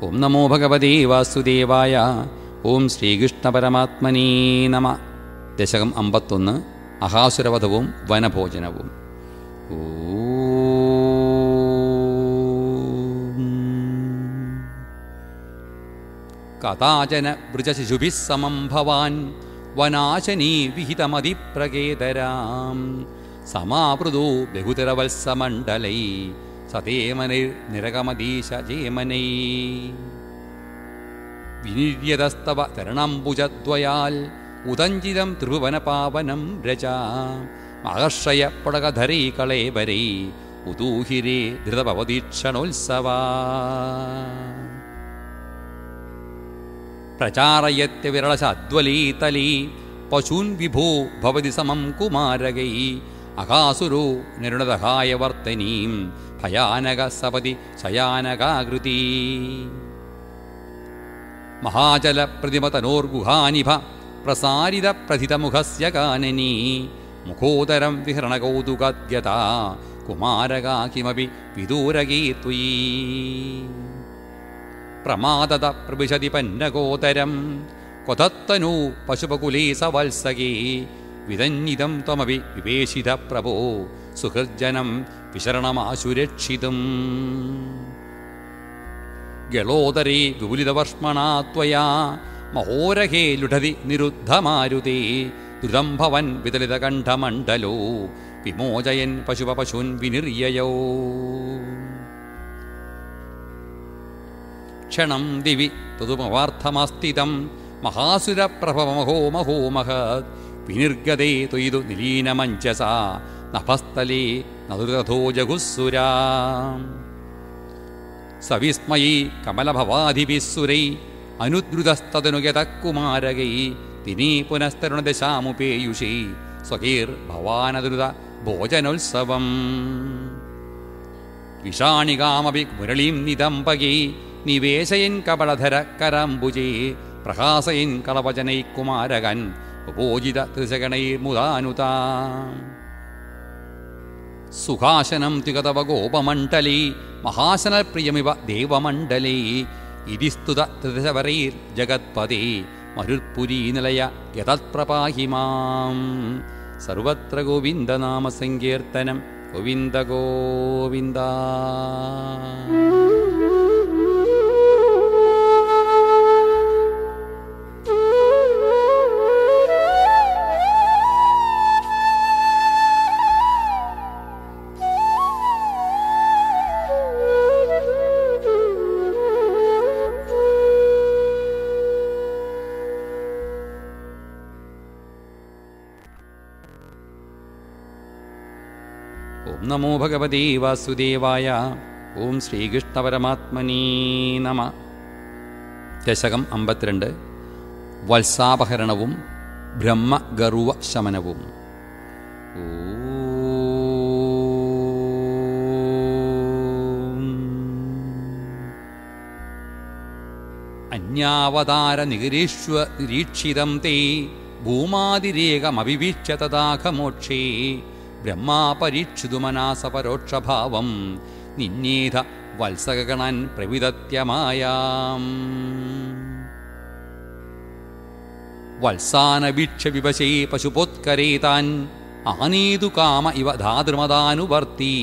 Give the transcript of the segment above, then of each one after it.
ഓം നമോ ഭഗവതേ വാസുദേവായ. ഓം ശ്രീകൃഷ്ണപരമാത്മനേ നമ. ദശകം 51. അഹാസുരവധവും വനഭോജനവും. കഥാചന വൃജശിശുഭിः സമം ഭവാൻ വനാശനീ വിഹിതമതിപ്രകേതരാം സമാവൃതോ ബഹുതരവത്സമണ്ഡലൈ സതേമനൈർനിരകമദീശ ജേമനൈ വിനിര്യതസ്തവ തരണംബുജദ്വയാൽ ഉദഞ്ചിതം ത്രിഭുവനപാവനം രചാ മഹർഷയ പടകധരൈ കളേബരൈ ഉദൂഹിരേ ധൃതഭവദീക്ഷണോത്സവാ പ്രചാരയത്യ വിരളശാദ്വലീതലീ പശൂൻ വിഭോ ഭവതി സമം കുമാരകൈ അകാസുരോ നിരുണദഹായ വർത്തനീം ഭയാനക സപതി ശയാനകാകൃതി മഹാചല പ്രതിമതനോർഗുഹാനിഭ പ്രസാരിത പ്രഥിതമുഖസ്യ കാനനീ മുഖോദരം വിഹരണകൗതുകദ്യതാ കുമാരകാ കിമപി വിദൂരകീ ത്വയീ പ്രമാദത പ്രവിശതി പന്നകോതരം ക്വതത്തനൂ പശുപകുലേ സവത്സകേ വിദന്നിതം ത്വമപി വിവേശിത പ്രഭോ സുഹൃജ്ജനം വിശരണമാശുരക്ഷിതും ഗളോദരേ വിപുലിതവർഷ്മണാ ത്വയാ മഹോരഹേ ലുഠതി നിരുദ്ധമാരുതേ ദ്രുതം ഭവൻ വിതലിതകണ്ഠമണ്ഡലോ വിമോചയൻ പശുപശൂൻ വിനിര്യയോ ക്ഷണം ദിവി തതുമവാർത്ഥമാസ്ഥിതം മഹാസുരപ്രഭവമഹോ മഹോ മഹത് വിനിർഗതേ ത്വയിതു നിലീനമഞ്ജസാ നഭസ്ഥലേ നദുരഥോ ജഗുസ്സുരാ സവിസ്മയീ കമലഭവാധിഭിസ്സുരൈ അനുദ്രുതസ്തനുഗതകുമാരകൈ തിനീ പുനസ്തരുണദശാമുപേയുഷേ സ്വകീർ ഭവാനദ്രുത ഭോജനോത്സവം വിഷാണികാമപി മുരളീം നിദംബകൈ നിവേശയൻ കപളധര കരാംബുജേ പ്രഹാസയൻ കളവചനൈ കുമാരകൻ ഉപോജിത ത്രിശകണൈർമുദാനുതാ സുഖാശനം തികതവ ഗോപമണ്ഡലേ മഹാശനപ്രിയമിവ ദേവമണ്ഡലേ ഇതി സ്തുത ത്രിദശവരൈർ ജഗത്പദേ മരുത്പുരീനിലയ യതത്പ്രപാഹി മാം സർവത്ര ഗോവിന്ദനാമസങ്കീർത്തനം ഗോവിന്ദ ഗോവിന്ദ. ഓം നമോ ഭഗവതേ വാസുദേവായ. ഓം ശ്രീകൃഷ്ണപരമാത്മനേ നമ. ദശകം 52. വത്സാപഹരണവും ബ്രഹ്മഗർവ ശമനവും. അന്യാവതാര നിരീക്ഷിതം തേ ഭൂമാതിരേകമഭിവീക്ഷ്യ തഥാഖമോക്ഷേ ബ്രഹ്മാപരീക്ഷിതുമനാസപരോക്ഷഭാവം നിന്നേധ വത്സകഗണൻ പ്രവിദത്യമായാം വത്സാനവീക്ഷ്യ വിവശേ പശുപോത്കരേ താൻ ആനേതു കാമ ഇവ ധാതൃമതാനുവർത്തി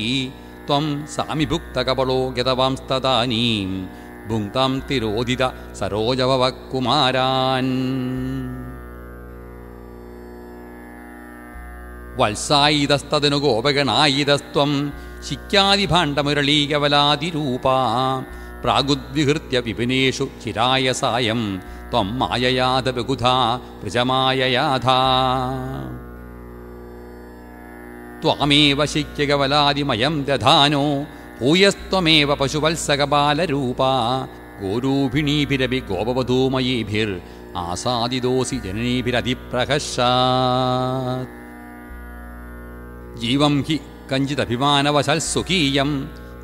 ത്വം സാമിഭുക്തകപളോ ഗതവാംസ്തദാനീം ഭുങ്ക്താം തിരോധിത സരോജഭവ കുമാരാൻ വത്സായിതസ്തനു ഗോപഗണായിതസ്ത്വം ശിക്യാദിഭാണ്ഡമുരളീകവലാതിരൂപാ പ്രാഗുദ്വിഹൃത്യ വിപിനേഷു ചിരായ സായം ത്വം മായയാത ബഹുധാ വൃജമായയാധാ ത്വാമേവ ശിക്യകവലാദിമയം ദധാനോ ഭൂയസ്ത്വമേവ പശുവത്സകബാലരൂപാ ഗോരൂപിണീഭിരപി ഗോപവധൂമയീഭിർ ആസാദിതോസി ജനനീഭിരതിപ്രഹർഷാത് ജീവം ഹി കഞ്ചിദഭിമാനവശൽ സ്വകീയം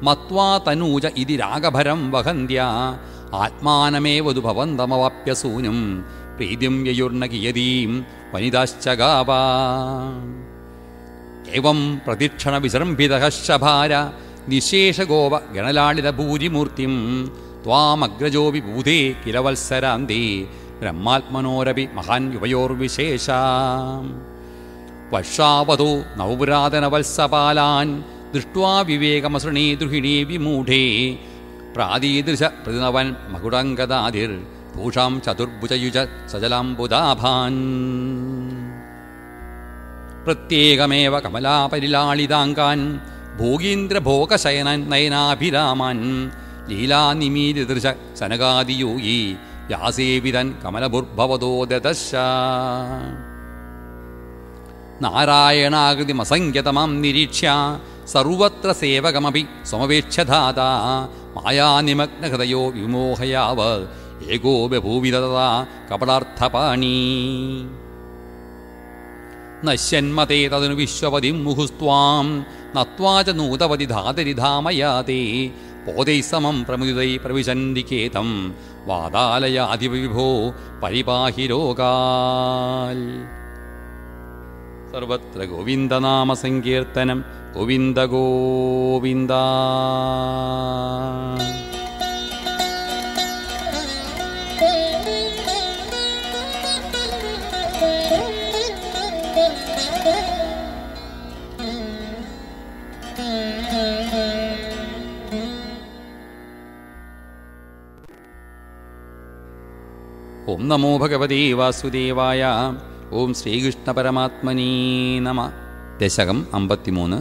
മത്വാ തനൂജ ഇതി രാഗഭരം വഹന്ത്യ ആത്മാനമേവതു ഭവന്തമവാപ്യസൂനും പ്രീതിം യയുർന കിയതീം വനിതാശ്ചഗാവാ ഏവം പ്രദക്ഷിണ വിസൃംഭിതഃ ശഭാര നിശേഷഗോപ ഗണലാളിതഭൂരിമൂർത്തിം ത്വാമഗ്രജോ വിഭൂതേ കില വത്സരാന്തേ ബ്രഹ്മാത്മനോരപി മഹാൻ യുവയോർവിശേഷാ വർഷാവതോ നവപുരാതനവത്സപാലാൻ ദൃഷ്ട്വാ വിവേകമസൃണീ ദൃഹിണീ വിമൂഢേ പ്രാദീദൃശ പ്രതിനവൻ മകുടങ്കദാതിർ ഭൂഷാം ചതുർഭുജയുജ സജലാംബുദാഭാൻ പ്രത്യേകമേവ കമലാപരിലാളിതാംഗാൻ ഭോഗീന്ദ്രഭോഗശയനൻ നയനാഭിരാമൻ ലീലാനിമീലിദൃശ സനകാദിയോഗി വ്യാസേവിതൻ കമലഭുർഭവതോ ദദശ നാരായണാകൃതിമസംഖ്യതമാം നിരീക്ഷ്യ സർവത്ര സേവകമപി സമവേക്ഷ്യധാതാ മായാനിമഗ്നഹൃദയോ വിമോഹയാവ ഏകോ ബഭൂവിതതാ കപടാർത്ഥപാണി നശ്യന്മതേ തദനു വിശ്വപതിം മുഹുസ്ത്വാം നത്വാച നൂതപതി ധാതരിധാമയാതേ പോതൈ സമം പ്രമുദിതൈ പ്രവിശന്തികേതം വാതാലയാധിപവിഭോ പരിപാഹി രോഗാൽ സർവത്ര ഗോവിന്ദനാമസങ്കീർത്തനം ഗോവിന്ദ ഗോവിന്ദ. ഓം നമോ ഭഗവതേ വാസുദേവായ. ഓം ശ്രീകൃഷ്ണ പരമാത്മനീ നമ. ദശകം 53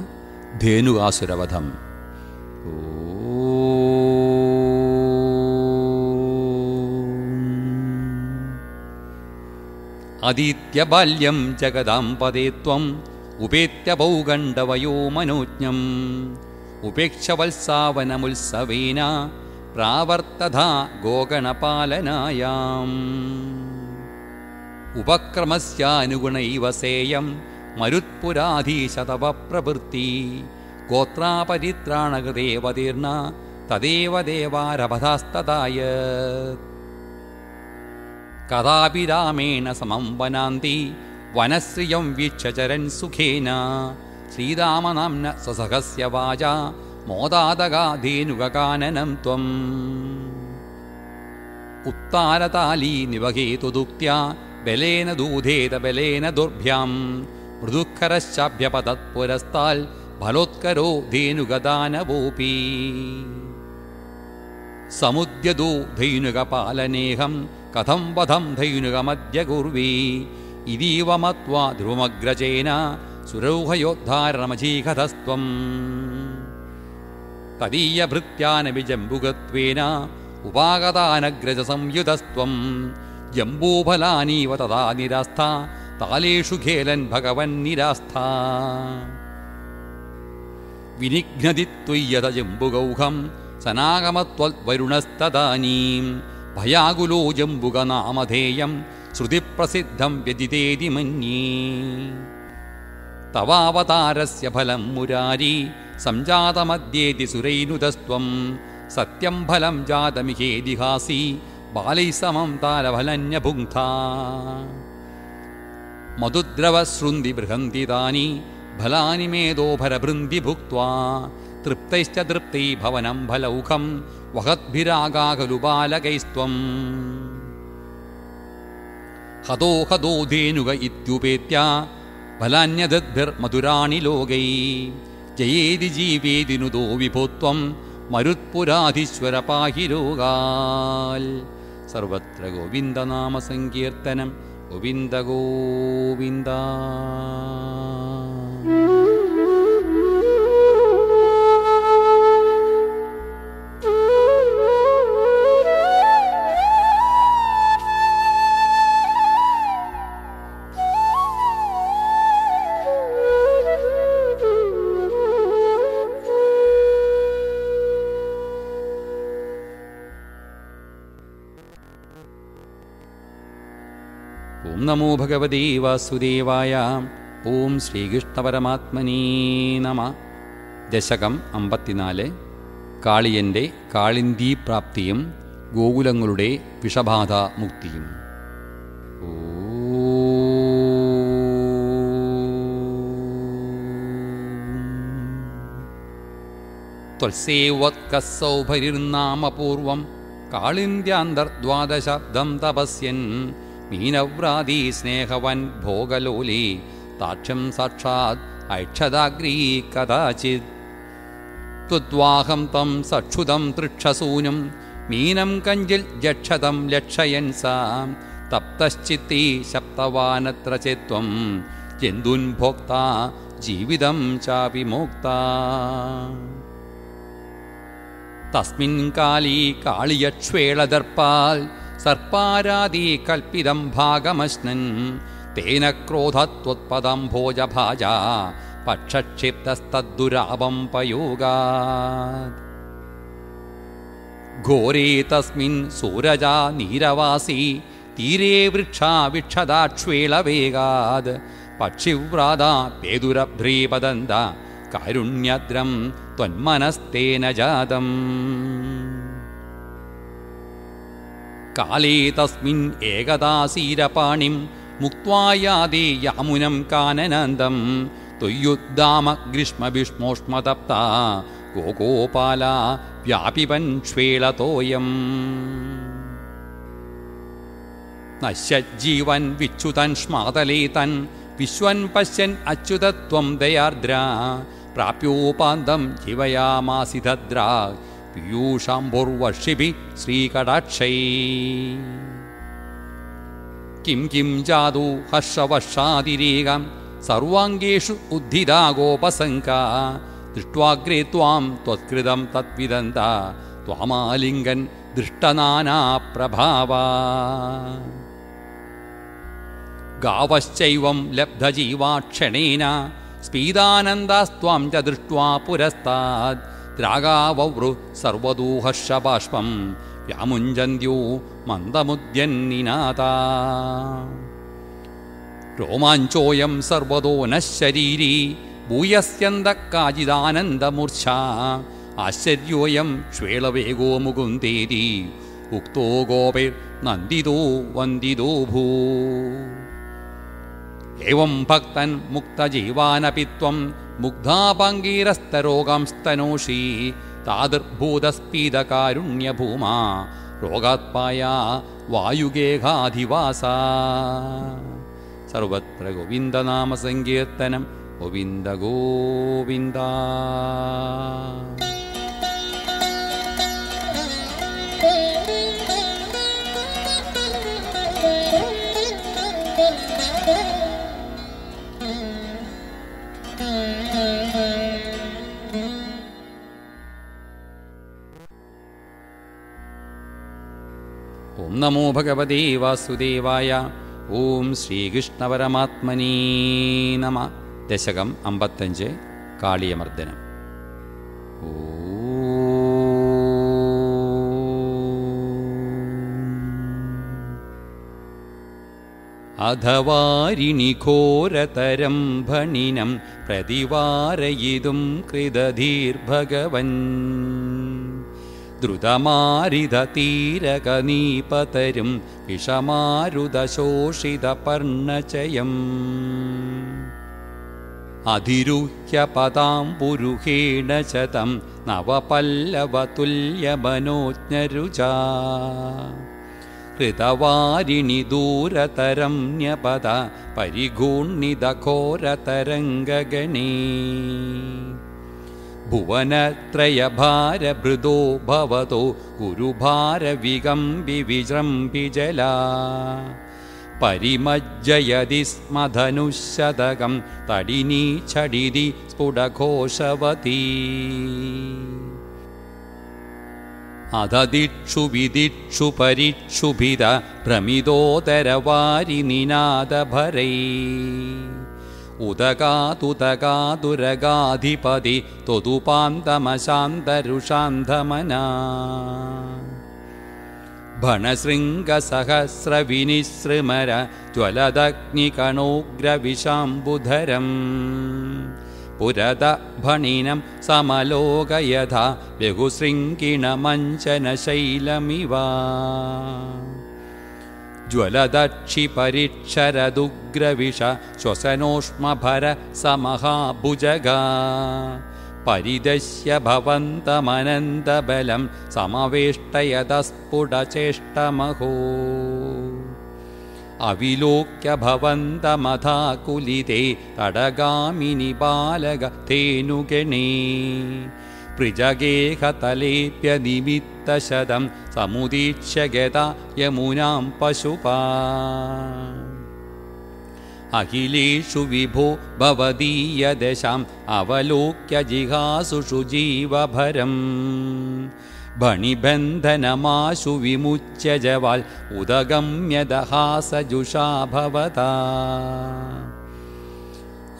ധേനുകാസുരവധം. അദീത്യബാല്യം ജഗദാംപദേ ത്വം ഉപേത്യ പൗഗണ്ഡവയോ മനോജ്ഞം ഉപേക്ഷവത്സാവനമുത്സവേന പ്രാവർത്തഥാ ഗോഗണപാലനായാം ഉപക്രമസ്യാനുഗുണൈവ സേയം മരുത്പുരാധീശതവ പ്രവൃത്തി ഗോത്രാപരിത്രാണകൃതേവതീർണ തദേവ ദേവാരഭധാസ്തദായ കഥാപി രാമേണ സമം വനാന്തി വനശ്രിയം വീക്ഷചരൻ സുഖേന ശ്രീരാമനാംന സ്വസഹസ്യ വാച മോദാദഗാധേനുകാനനം ത്വം ഉത്താരതാലീ നിവഹേതുദുക്ത്യ ബലേന ദൂധേത ബലേന ദുർഭ്യാം മൃദുഃഖരശ്ചാഭ്യപതത്പുരസ്താൽ ഫലോത്കരോ ധേനുഗദാനവോപി സമുദ്യദോ ധൈനുകപാലനേഹം കഥം വധം ധൈനുകമദ്യ കുർവീ ഇതീവ മത്വാ ധ്രുവമഗ്രജേന സുരൗഹയോദ്ധാരണമജീകഥസ്ത്വം തദീയഭൃത്യാനവിജംബുകത്വേന ഉപാഗതാനഗ്രജസംയുതസ്ത്വം ജംബൂഫലാനീവ തഥാ നിരാസ്ഥ താലേഷു ഖേലൻ ഭഗവൻ നിരാസ്ഥ വിനിഘ്നതിത്വയ്യത ജംബുഗൗഹം സനാഗമത്വരുണസ്തദാനീം ഭയാകുലോ ജംബുകനാമധേയം ശ്രുതിപ്രസിദ്ധം വ്യതിതേതി മന്യേ തവാവതാരസ്യ ഫലം മുരാരി സംജാതമദ്യേതി സുരൈനുതസ്ത്വം സത്യം ഫലം ജാതമിഹേതിഹാസി ബാലൈ സമം താരഫലന്യഭുങ്ക്താ മധുദ്രവശൃന്തി ബൃഹന്തി താനി ഫലാനി മേധോഭരഭൃന്തി ഭുക്ത്വാ തൃപ്തൈശ്ച തൃപ്തൈ ഭവനം ഫലൗഖം വഹദ്ഭിരാഗാഖലു ബാലകൈസ്ത്വം ഹതോ ഹതോ ധേനുക ഇത്യുപേത്യ ഫലാന്യദദ്ഭിർമധുരാണി ലോകൈ ജയേതി ജീവേതി നുദോ വിഭോത്വം മരുത്പുരാധീശ്വര പാഹി രോഗാൽ. സർവത്ര ഗോവിന്ദനാമസങ്കീർത്തനം ഗോവിന്ദ ഗോവിന്ദ. ഓം നമോ ഭഗവതേ വാസുദേവായ. ഓം ശ്രീകൃഷ്ണ പരമാത്മനീ നമ. ദശകം 54 കാളിയൻ്റെ കാളിന്ദീപ്രാപ്തിയും ഗോകുലങ്ങളുടെ വിഷബാധ മുക്തിയും. ത്വൽസേവത്കസൗഭരിർനാമപൂർവം കാളിന്ദ്യാന്തർദ്വാദശബ്ദം തപസ്യൻ മീനവ്രാതി സ്നേഹവൻ ഭോഗലോലി താക്ഷ്യം സാക്ഷാത് ഐക്ഷതാഗ്രീ കഥാചിത് ത്വദ്വാഹം തം സക്ഷുതം തൃക്ഷസൂനും മീനം കഞ്ചിൽ ജക്ഷതം ലക്ഷയൻ സാ തപ്തശ്ചിത്തി ശപ്തവാനത്ര ചേത്വം ജന്തുൻ ഭോക്താ ജീവിതം ചാപി മോക്താ തസ്മിൻ കാലീ കാളിയക്ഷ്വേളദർപ്പാൽ സർപ്പാരാദി കൽപ്പിതം ഭാഗമശ്നൻ തേന ക്രോധത്വത്പദം ഭോജഭാജ പക്ഷക്ഷിപ്തസ്തദ്ദുരാപം പയോഗാത് ഘോരേ തസ്മിൻ സൂരജാ നീരവാസി തീരേ വൃക്ഷാ വിക്ഷതാക്ഷ്വേളവേഗാത് പക്ഷിവ്രാതാ പേതുരഭ്രീപദന്ത കാരുണ്യദ്രം ത്വന്മനസ്തേന ജാതം കാലേ തസ്മിൻ ഏകദാസീരപാണിം മുക്ത്വായാതി യാമുനം കാനനന്ദം ത്വയ്യുദ്ദാമ ഗ്രീഷ്മഭീഷ്മോഷ്മതപ്ത ഗോഗോപാല വ്യാപിപൻ ക്ഷ്വേളതോയം നശ്യജ്ജീവൻ വിച്യുതൻ ശ്മാതലേ തൻ വിശ്വൻ പശ്യൻ അച്യുതത്വം ദയാർദ്ര പ്രാപ്യോപാന്തം ജീവയാമാസി തദ്ര പീയൂഷാംബുർവർഷിഭി ശ്രീകടാക്ഷൈ കിം കിം ജാതു ഹർഷവർഷാതിരേകം സർവാംഗേഷു ഉദ്ധിതാ ഗോപസംക ദൃഷ്ട്വാഗ്രേ ത്വാം ത്വത്കൃതം തദ്വിദന്ത ത്വാമാലിംഗൻ ദൃഷ്ടനാനാപ്രഭാവാ ഗാവശ്ചൈവം ലബ്ധജീവാക്ഷണേന സ്പീതാനന്ദാസ്ത്വാം ച ദൃഷ്ട്വാ പുരസ്താദ് ദ്രാഗാവവൃ സർവദൂഹർഷബാഷ്പം വ്യാമുഞ്ചന്ത്യോ മന്ദമുദ്യന്നിനാദാ രോമാഞ്ചോയം സർവതോ നശരീരീ ഭൂയസ്യന്തഃകാചിദാനന്ദമൂർച്ഛാ ആശ്ചര്യോയം ക്ഷ്വേളവേഗോ മുകുന്ദേതി ഉക്തോ ഗോപൈർ നന്ദിതോ വന്ദിതോ ഭൂ ഏവം ഭക്തൻ മുക്തജീവാനപി ത്വം മുഗ്ധാപാംഗീരസ്തരോഗം സ്തനോഷി താതിർഭൂതസ്പീതകാരുണ്യഭൂമാ രോഗാത്പായ വായുഗേഹാധിവാസ സർവത്ര ഗോവിന്ദനാമസങ്കീർത്തനം ഗോവിന്ദ ഗോവിന്ദ. ഓം നമോ ഭഗവതേ വാസുദേവായ. ഓം ശ്രീകൃഷ്ണപരമാത്മനേ നമ. ദശകം 55 കാളിയമർദ്ദനം. അധവാരിണി ഘോരതരം ഭണിനം പ്രതിവാരയിതും കൃതധീർഭഗവൻ ദ്രുതമാരിതീരകനീപതരും വിഷമാരുതശോഷിതപർണചയം അധിരുഹ്യപദാംബുരുഹേണ ചതം നവപല്ലവതുല്യമനോജ്ഞരുചാ ഹൃതവാരിണി ദൂരതരം ന്യപദ പരിഗൂർണിതഘോരതരംഗഗണേ ഭുവനത്രയഭാരഭൃതോ ഭവതോ ഗുരുഭാരവികമ്പി വിജൃംഭിജലാ പരിമജ്ജയതി സ്മധനുശതകം തടിനീ ഛടിതി സ്ഫുടഘോഷവതീ അധദിക്ഷു വിദിക്ഷു പരിക്ഷുഭിത ഭ്രമിതോദരവാരി നിനാദഭരൈ ഉദകാതുദകാതുരഗാധിപതി ത്വതുപാന്തമശാന്തരുഷാന്ധമനാ ഭണശൃംഗസഹസ്രവിനിസൃമര ജ്വലദഗ്നികണോഗ്രവിശാംബുധരം പുരത ഭണിനം സമലോകയഥ ബഹുശൃംഗിണമഞ്ജനശൈലമിവ ജ്വലദക്ഷിപരിക്ഷരദുഗ്രവിഷ ശ്വസനോഷ്മഭര സമഹാഭുജഗ പരിദശ്യ ഭവന്തമനന്തബലം സമവേഷ്ടയതസ്ഫുടചേഷ്ടമഹോ അവിലോക്യ ഭവന്തമഥാകുലിതേ തടഗാമിനി ബാലക തേനുഗണേ പൃജഗേഹതലേപ്യ നിമിത്തശതം സമുദീക്ഷ്യ ഗത യമുനാം പശുപാ അഖിലേഷു വിഭോ ഭവദീയദശാം അവലോക്യ ജിഹാസുഷു ജീവഭരം ഭണിബന്ധനമാശു വിമുച്യ ജവാൽ ഉദഗമ്യദഹാസജുഷാ ഭവതാ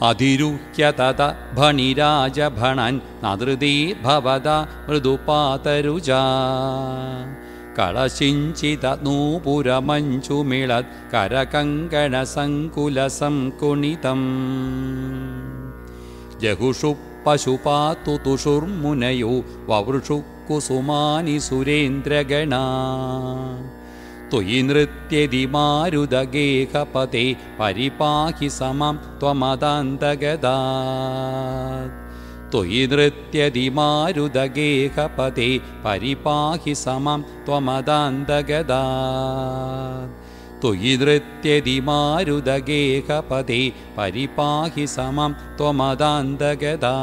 അധിരുഹ്യ തത ഭണിരാജഭണൻ നദൃതീ ഭവതാ മൃദുപാതരുജാ കളശിഞ്ചിത നൂപുരമഞ്ചുമിളത് കരകങ്കണസങ്കുലസംകുണിതം ജഹുഷു പശുപാതു തുഷുർമുനയോ വവൃഷു കുസുമാനി സുരേന്ദ്രഗണാ ത്വയി നൃത്യതി മാരുതഗേഹപതേ പരിപാഹി സമം ത്വമദാന്തഗദാ ത്വയി നൃത്യതി മാരുതഗേഹപതേ പരിപാഹി സമം ത്വമദാന്തഗദാ ത്വയി നൃത്യതി മാരുതഗേഹപതേ പരിപാഹി സമം ത്വമദാന്തഗദാ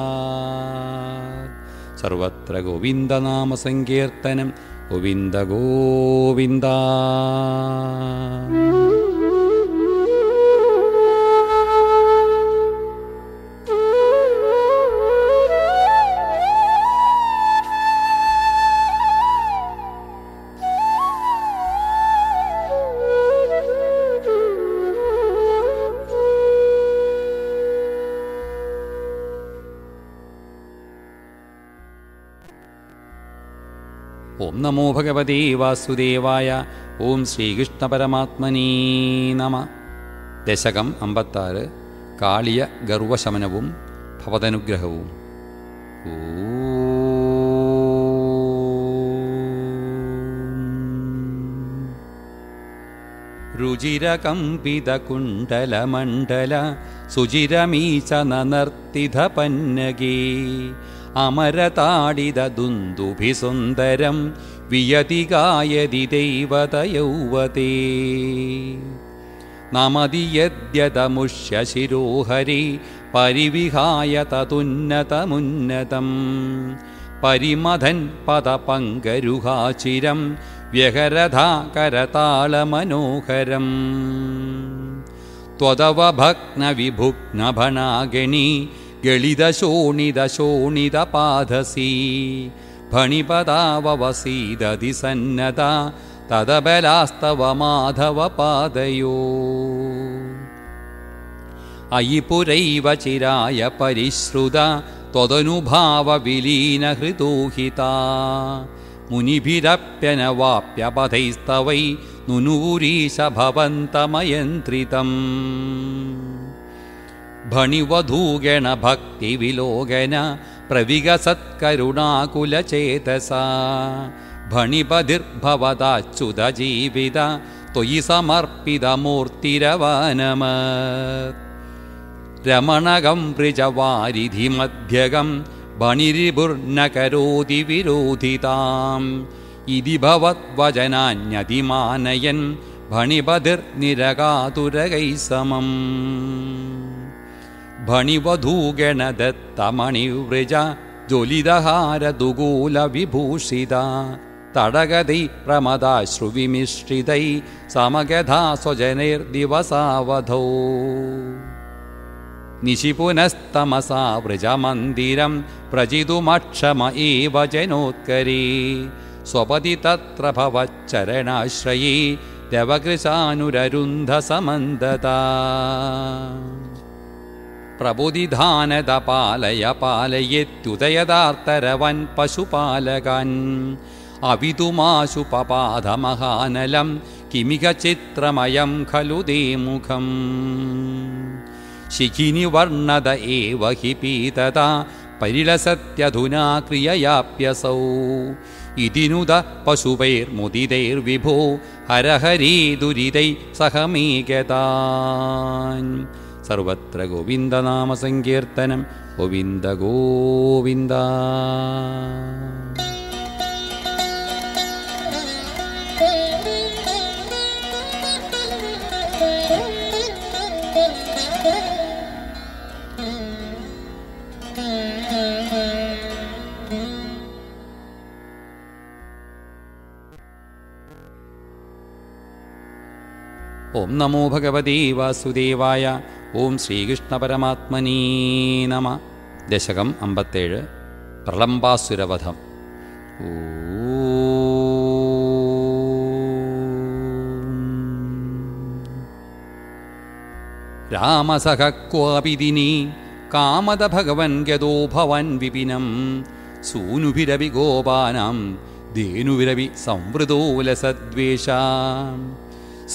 സർവത്ര ഗോവിന്ദനാമസങ്കീർത്തനം ഗോവിന്ദ ഗോവിന്ദ. ഓം നമോ ഭഗവതേ വാസുദേവായ. ഓം ശ്രീകൃഷ്ണപരമാത്മനേ നമ. ദശകം 56. കാളിയ ഗർവശമനവും ഭവതനുഗ്രഹവും. രുചിരകമ്പിതകുണ്ടലമണ്ഡല സുചിരമീചനനർത്തിതപന്നഗേ അമരതാഡിതദുന്ദുഭിസുന്ദരം വിയതികായതി ദൈവതയൗവതേ നമതി യദ്യതമുഷ്യശിരോഹരി പരിവിഹായ തതുന്നതമുന്നതം പരിമഥൻ പദപങ്കരുഹാചിരം വ്യഹരധാ കരതാളമനോഹരം ത്വദവഭഗ്നവിഭുഗ്നഭണാഗണി ഗളിതശോണിതശോണിതപാദസീ ഭണിപദാവവസീദതി സന്നദാ തദബലാസ്തവ മാധവപാദയോ അയി പുരൈവ ചിരായ പരിശ്രുത ത്വദനുഭാവവിലീനഹൃദോഹിതാ മുനിഭിരപ്യനവാപ്യപഥൈസ്തവൈ നുനൂരീശ ഭവന്തമയന്ത്രിതം ഭണിവധൂഗണ ഭക്തിവിലോകന പ്രവികസത്കരുണാകുലചേതസാ ഭണിപതിർഭവദാച്യുതജീവിത ത്വയി സമർപ്പിതമൂർത്തിരവാനമത് രമണകം വൃജവാരിധിമധ്യകം ഭണിരിപുർനകരോതി വിരോധിതാം ഇതി ഭവദ്വചനാന്യതിമാനയൻ ഭണിപതിർനിരകാതുരകൈസമം ഭണിവധൂഗണദത്തമണിവ്രജ ജ്വലിതഹാരദുകൂലവിഭൂഷിത തടഗതൈ പ്രമദാശ്രുവിമിശ്രിതൈ സമഗധാ സ്വജനൈർദിവസാവധൗ നിശിപുനസ്തമസാ വ്രജമന്ദിരം പ്രജിതുമക്ഷമ ഏവ ജനോത്കരേ സ്വപതി തത്ര ഭവച്ചരണാശ്രയേ രവകൃശാനുരരുന്ധസമന്തതാ പ്രബുധിധാനത പാലയ പാലയേത്യുദയദാർത്തരവൻ പശുപാലകൻ അവിതുമാശു പപാദമഹാനലം കിമിക ചിത്രമയം ഖലു ദേമുഖം ശിഖിനി വർണ്ണത ഏവ ഹി പീതത പരിലസത്യധുനാ ക്രിയയാപ്യസൗ ഇതിനുദ പശുപൈർമുദിതൈർവിഭോ ഹരഹരീ ദുരിതൈ സഹമേകതാൻ സർവത്ര ഗോവിന്ദനാമസങ്കീർത്തനം ഗോവിന്ദ ഗോവിന്ദ. ഓം നമോ ഭഗവതേ വാസുദേവായ. ഓം ശ്രീകൃഷ്ണ പരമാത്മനേ നമ. ദശകം 57. പ്രളംബാസുരവധം. രാമസഹ ക്വാപിദിനി കാമദ ഭഗവൻ ഗതോ ഭവൻ വിപിനം സൂനുഭിരവി ഗോപാനാം ധേനുവിരവി സംവൃതോ ലസദ്വേഷാം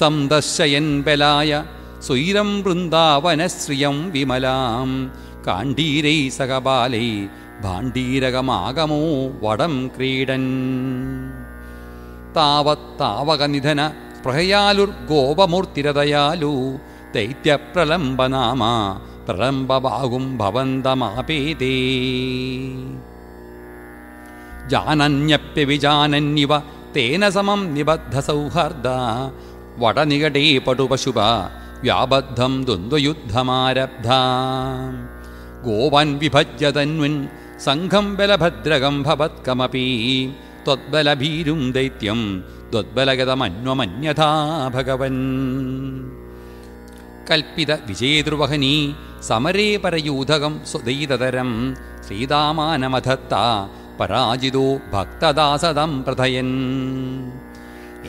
സംദർശയൻ ബലായ സ്വൈരം വൃന്ദാവനശ്രിയം വിമലാം കാണ്ഡീരൈ സഹബാലൈ ഭാണ്ഡീരകമാഗമോ വടം ക്രീഡൻ താവകനിധന സ്പൃഹയാലുർഗോപമൂർത്തിരതയാലു ദൈത്യപ്രലംബനാമ പ്രലംബബാഹും ഭവന്തമാപേതേ ജാനന്യപ്യവിജാനന്യവ തേന സമം നിബദ്ധ സൗഹാർദ വടനികടേ പടുപശുപ വ്യാബദ്ധം ദ്വന്ദ്വയുദ്ധമാരബ്ധ ഗോവൻ വിഭജ്യതന്വൻ സംഘം ബലഭദ്രകം ഭവത്കമപി ത്വദ്ബലഭീരും ദൈത്യം ത്വദ്ബലഗതമന്വമന്യഥാ ഭഗവൻ കൽപ്പിത വിജേതൃവഹനീ സമരേ പരയൂഥകം സ്വദൈതതരം ശ്രീതാമാനമധത്ത പരാജിതോ ഭക്തദാസദം പ്രഥയൻ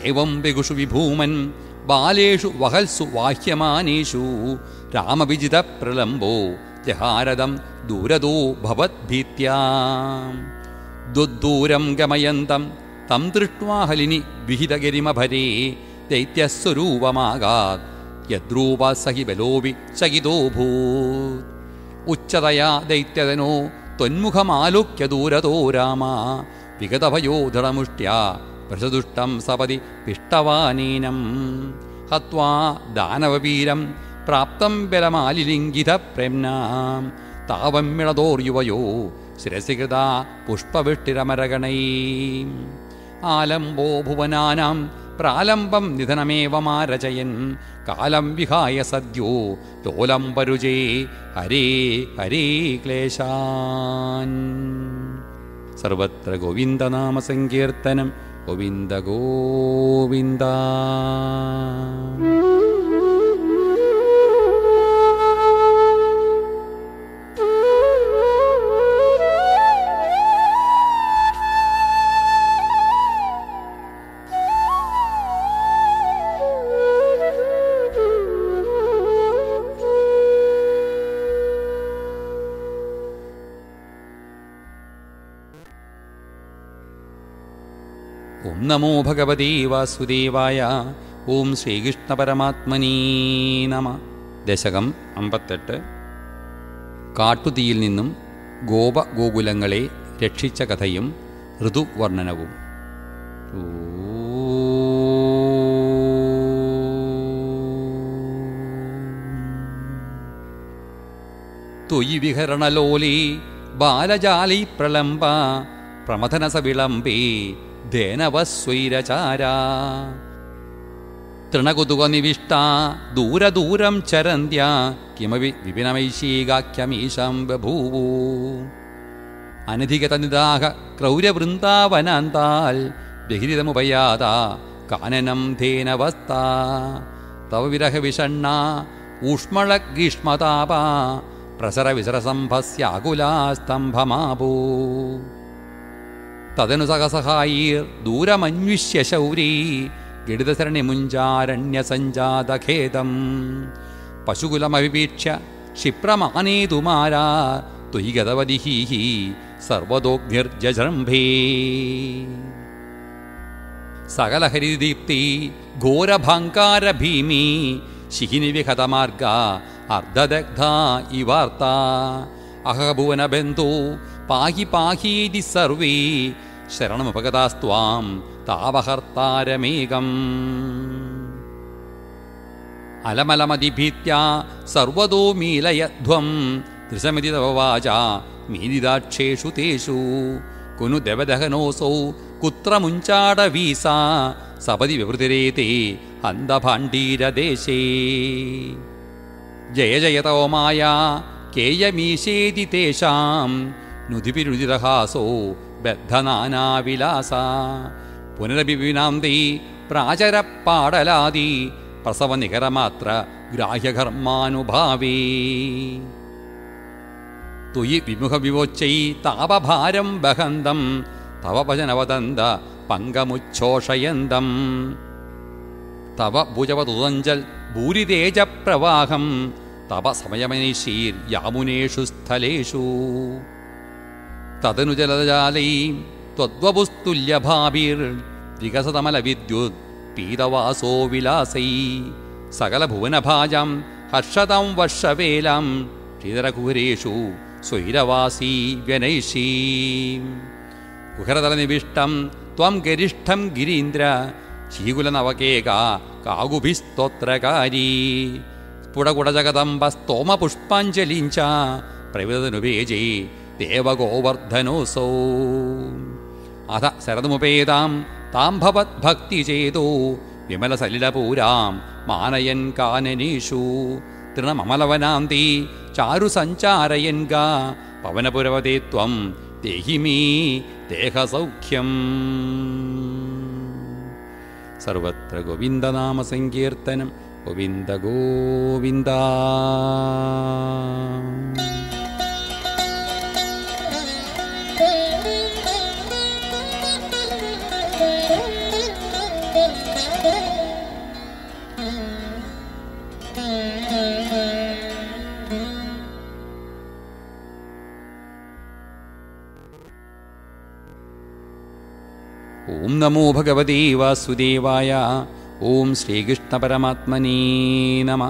ഏവം ബിഗുഷു വിഭൂമൻ ബാലേഷു വഹൽസു വാഹ്യമാനേഷു രാമവിജിത പ്രലംബോ ജഹാരദം ദൂരദോ ഭവദ്ഭീത്യാ ദുദ്ദൂരം ഗമയന്തം തം ദൃഷ്ട്വാ ഹലിനി വിഹിതഗരിമഭരേ ദൈത്യസ്വരൂപമാഗാത് യദ്രൂപ സഹി ബലോപി ചകിതോഭൂത് ഉച്ചതയാ ദൈത്യതനോ ത്വന്മുഖമാലോക്യ ദൂരതോ രാമ വിഗതഭയോ ദൃഢമുഷ്ട്യാ പ്രസദുഷ്ടം സപതി പിഷ്ടവാനീനം ഹത്വാ ദാനവവീരം പ്രാപ്തം ബലമാലിലിംഗിത പ്രേംനാം താവമ്മിളതോർയുവയോ ശിരസി കൃതാ പുഷ്പവിഷ്ടിരമരഗണൈ ആലംബോ ഭുവനാനാം പ്രാലംബം നിധനമേവമാരചയൻ കാലം വിഹായ സദ്യോ ലോലം പരുജേ ഹരേ ഹരേ ക്ലേശാൻ. സർവത്ര ഗോവിന്ദനാമസങ്കീർത്തനം. ഗോവിന്ദ ഗോവിന്ദ. ഓം നമോ ഭഗവതേ വാസുദേവായ. ഓം ശ്രീകൃഷ്ണ പരമാത്മനേ നമ. ദശകം 58. കാട്ടുതീയിൽ നിന്നും ഗോപഗോകുലങ്ങളെ രക്ഷിച്ച കഥയും ഋതുവർണ്ണനവും. ത്വയി വിഹരണലോലേ ബാലജാലൈ പ്രലംബ പ്രമഥനസവിളംബേ ധേനവസ്വൈരചാരാ തൃണകുതുകനിവിഷ്ട ദൂരദൂരം ചരന്ത്യ കിമപി വിപിനമൈശീകാഖ്യമീശം ബഭൂവു അനധികതനിദാഹ ക്രൗര്യവൃന്ദാവനാന്താൽ ബഹിരിതമുപയാത കാനനം ധേനവസ്ത തവ വിരഹവിഷണ്ണ ഊഷ്മളഗ്രീഷ്മതാപ പ്രസരവിസരസംഭസ്യാകുലാസ്തംഭമാപൂ തദനു സഹസഹായീർ ദൂരമന്വിഷ്യ ശൗരീ ഗഡിതസരണിമുഞ്ചാരണ്യസഞ്ജാതഖേദം പശുകുലമവിവീക്ഷ്യ ക്ഷിപ്രമാനേതുമാരാ ത്വയി ഗതവതിഹീ സർവദോഗ്നിർജൃംഭേ സകലഹരിദീപ്തി ഘോരഭാങ്കാരഭീമീ ശിഖിനിവിഹതമാർഗ അർദ്ധദഗ്ധ ഇവാർത്ത അഹഭുവനബന്ധോ പാഹി പാഹീതി സർവേ ശരണമുപഗതാസ്ത്വാം താവഹർത്താരമേകം അലമലമതിഭീത്യാ സർവതോ മീലയധ്വം ദൃശമിതി തവ വാചാ മീലിതാക്ഷേഷു തേഷു കുനു ദേവദഹനോസൗ കുത്രമുഞ്ചാടവീസാ സപതി വിവൃതിരേതേ അന്തഭാണ്ഡീരദേശേ ജയ ജയ തവ മായാ കേയമീശേതി തേഷാം നുതിപിരുചിതഹാസോ ബദ്ധനാനാവിലാസ പുനരപി വിനാന്തി പ്രാചരപ്പാടലാദി പ്രസവനികരമാത്ര ഗ്രാഹ്യകർമാനുഭാവേ തുയി വിമുഖവിവോച്ചൈ താപഭാരം ബഹന്തം തവ ഭജനവദന്ത പങ്കമുച്ഛോഷയന്തം തവ ഭുജവതുതഞ്ചൽ ഭൂരിതേജപ്രവാഹം തവ സമയമനീഷീർ യാമുനേഷു സ്ഥലേഷു തദനുജലജാലൈ ത്വദ്വപുസ്തുല്യഭാഭിർ വികസതമലവിദ്യുത് പീതവാസോ വിലാസൈ സകലഭുവനഭാജം ഹർഷതം വർഷവേലം ശ്രീധരകുഹരേഷു സ്വൈരവാസീ വ്യനൈഷീ കുഹരതലനിവിഷ്ടം ത്വം ഗരിഷ്ഠം ഗിരീന്ദ്ര ശീകുലനവകേക കാകുഭിസ്തോത്രകാരീ സ്ഫുടകുടജഗദംബ സ്തോമപുഷ്പാഞ്ജലിഞ്ച പ്രവിതനുപേജേ ദേവഗോവർദ്ധനോസോ അഥ ശരദമുപേതാം താം ഭവദ്ഭക്തിചേതോ വിമലസലിലപൂരാം മാനയൻ കാനനീഷു തൃണമമലവനാന്തി ചാരുസഞ്ചാരയൻ ഗാ പവനപുരവതേ ത്വം ദേഹി മേ ദേഹസൗഖ്യം. സർവത്ര ഗോവിന്ദനാമസങ്കീർത്തനം. ഗോവിന്ദ ഗോവിന്ദ. ഓം നമോ ഭഗവതേ വാസുദേവായ. ഓം ശ്രീകൃഷ്ണപരമാത്മനേ നമ.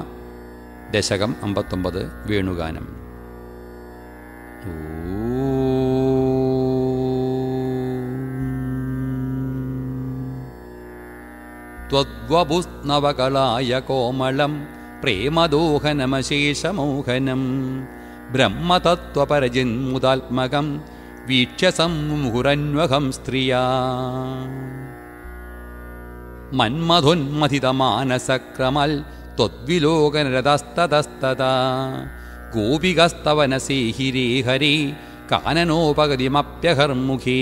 ദശകം 59 വേണുഗാനം. ത്വദ്വപുസ്നവകലായ കോമളം പ്രേമദോഹനമശേഷമോഹനം ബ്രഹ്മതത്വപരജിന്മുദാത്മകം വീക്ഷ്യ സംമുഹുരന്വഹം സ്ത്രിയാ മന്മഥോന്മഥിതമാനസക്രമൽ ത്വദ്വിലോകനരതസ്തതസ്തതാ ഗോപികസ്തവനസേഹിരേ ഹരേ കാനനോപഗതിമപ്യഹർമുഖേ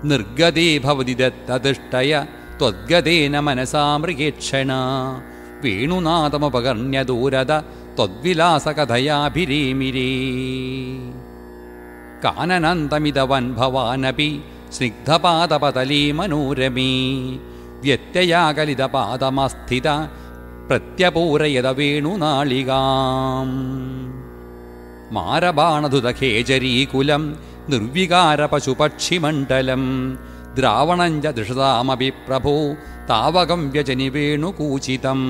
നിർഗതേ ഭവതി ദത്തതിഷ്ഠയ ത്വദ്ഗതേന മനസാ മൃഗേക്ഷണ വേണുനാദമുപകർണ്യദൂരത ത്വദ്വിലാസകഥയാഭിരേമിരേ കാനനന്തമിതവൻ ഭവാനപി സ്നിഗ്ധപാദപതലേ മനോരമേ വ്യത്യയാകലിതപാദമസ്ഥിത പ്രത്യപൂരയത വേണുനാളികാം മാരബാണധുതഖേചരീകുലം നിർവികാരപശുപക്ഷിമണ്ഡലം ദ്രാവണഞ്ച ദൃഷതാമപി പ്രഭോ താവകം വ്യജനി വേണുകൂചിതം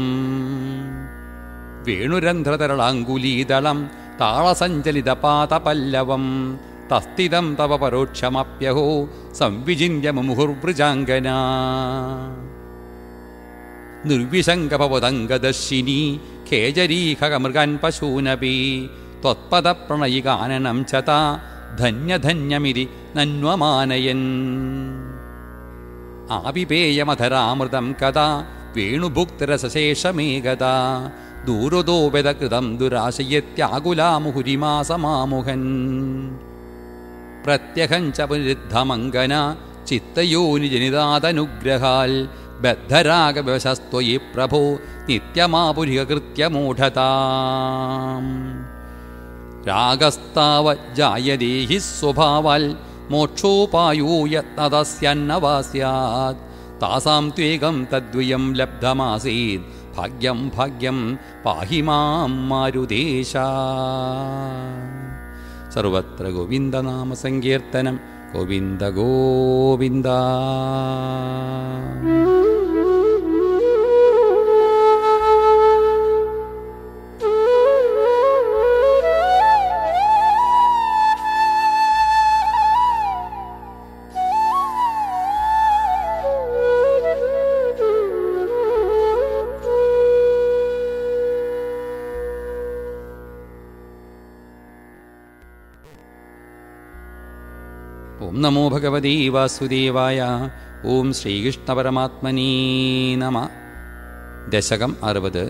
വേണുരന്ധ്രതരളാങ്കുലീതളം താളസഞ്ചലിതപാദപല്ലവം തസ്ഥിതം തവ പരോക്ഷമപ്യഹോ സംവിചിന്യ മുമുഹുർവൃജാംഗനാ നിർവിശങ്കപവദംഗദർശിനി ഖേജരീഖമൃഗൻ പശൂനപി ത്വത്പദപ്രണയികാനനം ചതാ ധന്യധന്യമിതി നന്വമാനയൻ ആപിപേയമധരാമൃതം കഥാ വേണുഭുക്തിരസശേഷമേകഥാ ദൂരതോപതകൃതം ദുരാശയത്യാകുലാമുഹുരിമാസമാമുഹൻ പ്രത്യഹം ച പുനരുദ്ധമങ്കന ചിത്തയോനിജനിതാതനുഗ്രഹാൽ ബദ്ധരാഗവശസ്ത്വയി പ്രഭോ നിത്യമാപുരികൃത്യമൂഢതാം രാഗസ്താവജ്ജായതേ ഹി സ്വഭാവാൽ മോക്ഷോപായോ യത്നതസ്യന്നവാസ്യാത് താസാം ത്വേകം തദ്വയം ലബ്ധമാസീത് ഭാഗ്യം ഭാഗ്യം പാഹി മാം മാരുദേശ. സർവത്ര ഗോവിന്ദനാമസങ്കീർത്തനം. ഗോവിന്ദ ഗോവിന്ദ. നമോ ഭഗവതേ വാസുദേവായ. ഓം ശ്രീകൃഷ്ണപരമാത്മനേ നമഃ. ദശകം 60.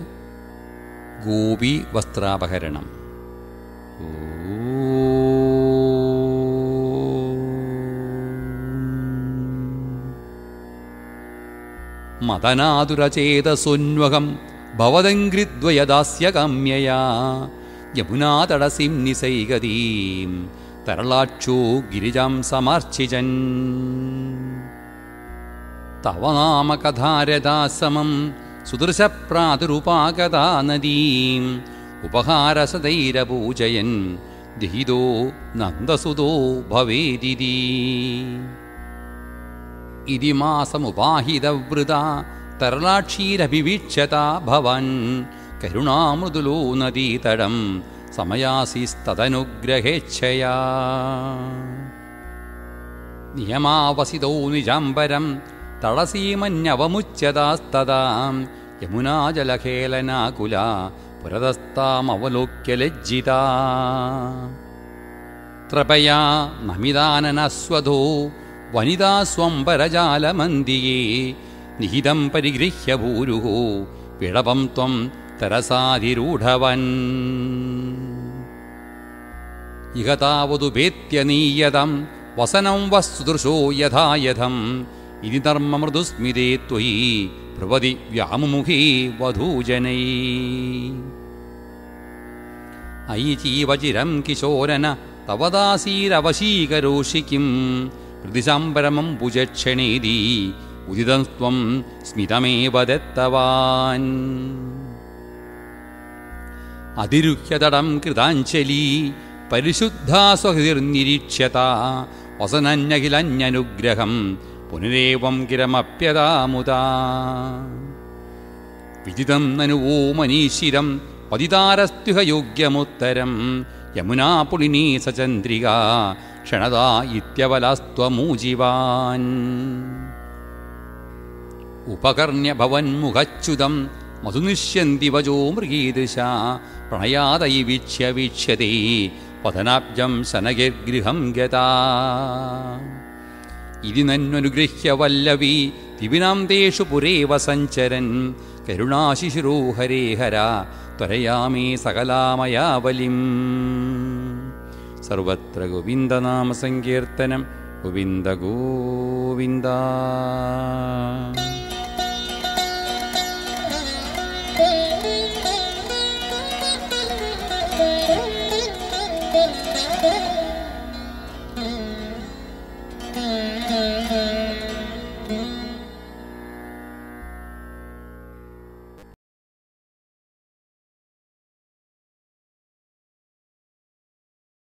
ഗോപീ വസ്ത്രാപഹരണം. മദനാതുരചേതസോന്വഹം ഭവദംഘ്രിദ്വയദാസ്യകാമ്യയാ യമുനാതടസിം നിസൈകതീം തരളാക്ഷോ ഗിരിജാം സമാർച്ചിജൻ. തവ നാമകഥാരദാസമം സുദൃശപ്രാതുരുപാകഥാ നദീം ഉപഹാരസതൈരപൂജയൻ ദഹിതോ നന്ദസുതോ ഭവേദിതി. ഇതി മാസമുപാഹിതവൃതാ തരളാക്ഷീരഭിവീക്ഷ്യതാ ഭവൻ കരുണാമൃദുലോ നദീതടം സമയാസിസ്തദനുഗ്രഹേച്ഛയാ. നിയമാവസിതോ നിജാംബരം തളസീമന്യവമുച്യതാസ്തദാ യമുനാജലഖേലനാകുല പുരതസ്താമവലോക്യ ലജ്ജിതാ. ത്രപയാ നമിതാനനസ്വധോ വനിതാ സ്വംബരജാലമന്ദിയേ നിഹിതം പരിഗൃഹ്യ ഭൂരുഹോ വിളപം ത്വം തരസാധിരൂഢവൻ. ഇഹ താവതുപേത്യനീയതം വസനം വസ്തുദൃശോ യഥായഥം ഇതി ധർമ്മമൃദുസ്മിതേ ത്വയി ഭ്രുവതി വ്യാമുമുഖേ വധൂജനൈ. അയി ചീവചിരം കിശോരന തവ ദാസീരവശീകരോഷി കിം പ്രതിശാംബരമം ഭുജക്ഷണേതി ഉദിതം ത്വം സ്മിതമേവ ദത്തവാൻ. അതിരുഹ്യതടം കൃതാഞ്ജലി പരിശുദ്ധാ സ്വഹൃതിർനിരീക്ഷ്യത വസനന്യഖിലന്യനുഗ്രഹം പുനരേവം കിരമപ്യതാമുദാ. വിദിതം നനുവോ മനീഷിരം പതിതാരസ്ത്യുഹ യോഗ്യമുത്തരം യമുനാപുളിനീ സചന്ദ്രിക ക്ഷണദാ ഇത്യവലാസ്ത്വമൂജിവാൻ. ഉപകർണ്യ ഭവന്മുഖച്യുതം മധുനിഷ്യന്തി വജോ മൃഗീദൃശ പ്രണയാദയി വീക്ഷ്യ വീക്ഷ്യതേ പതനാബ്ജം ശനഗിർഗൃഹം ഗതാ. ഇതി നന്വനുഗൃഹ്യ വല്ലവി ദിവിനാം തേഷു പുരേവ സഞ്ചരൻ കരുണാശിശിരോ ഹരേ ഹര ത്വരയാമേ സകലാമയാവലിം. സർവത്ര ഗോവിന്ദനാമസങ്കീർത്തനം. ഗോവിന്ദ ഗോവിന്ദ.